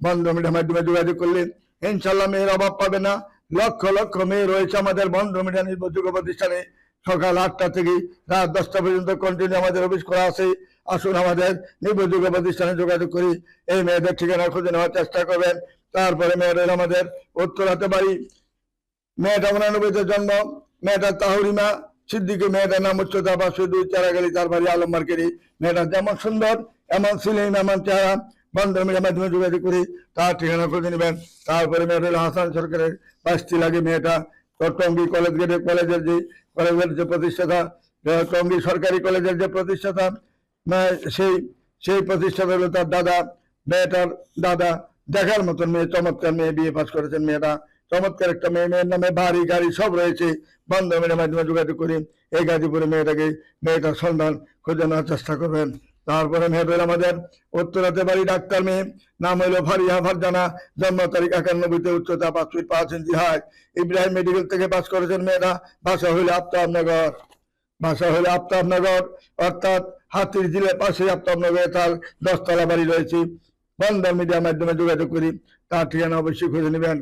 বন্ধ মিডিয়ার মাধ্যমে যোগাযোগ করলে ইনশাল্লাহ মেয়ের অভাব পাবে না। লক্ষ লক্ষ মেয়ে রয়েছে আমাদের বন্ধ মিডিয়া নির্ভরযোগ্য প্রতিষ্ঠানে। সকাল 8টা থেকে রাত 10টা পর্যন্ত কন্টিনিউ আমাদের অফিস করা আছে। আসুন আমাদের নির্ভরযোগ্য প্রতিষ্ঠানে যোগাযোগ করি, এই মেয়েদের ঠিকানা খুঁজে নেওয়ার চেষ্টা করবেন। তারপরে মেয়েদের আমাদের উত্তরাতে বাড়ি, মেয়েটা 89-তে জন্ম, মেয়েটা তাহুরিমা সিদ্দিকী, মেয়েটার নাম উচ্চতা 502, চারাগালি, তার বাড়ি আলম মার্কেটে। মেয়েটা যেমন সুন্দর এমন সিলিম এমন চেহারা, বন্ধ মিডিয়ার মাধ্যমে যোগাযোগ করি, তার ঠিকানা খুঁজে নেবেন। তারপরে মেয়েটা হাসান সরকারের 5টি লাগে, মেয়েটা টঙ্গী কলেজ গেটে কলেজের যে প্রতিষ্ঠাতা, টঙ্গী সরকারি কলেজের যে প্রতিষ্ঠাতা, সেই প্রতিষ্ঠাতা হলো তার দাদা। মেয়েটার দাদা দেখার মতন মেয়ে, চমৎকার মেয়ে, বিয়ে পাস করেছেন মেয়েটা, চমৎকার একটা মেয়ে। মেয়ের নামে বাড়ি গাড়ি সব রয়েছে। বন্ধ মিডিয়ার মাধ্যমে যোগাযোগ করি, এই গাজীপুরে মেয়েটার সন্ধান খুঁজে নেওয়ার চেষ্টা করবেন। তারপরে মেয়েদের আমাদের উত্তরাতে বাড়ি, ডাক্তার মেয়ে, নাম হইল ফারিয়া ফারজানা, জন্ম তারিখ 91-তে, উচ্চতা 5 ফিট 5 ইঞ্চি হাইট, ইব্রাহিম মেডিকেল থেকে পাস করেছেন মেয়েটা। ভাষা হইল আফতাবনগর, অর্থাৎ হাতির ঝিলের পাশে আফতাবনগরে তার 10 তলা বাড়ি রয়েছে। বন্ধ মিডিয়ার মাধ্যমে যোগাযোগ করি, তার ঠিকানা অবশ্যই খুঁজে নেবেন।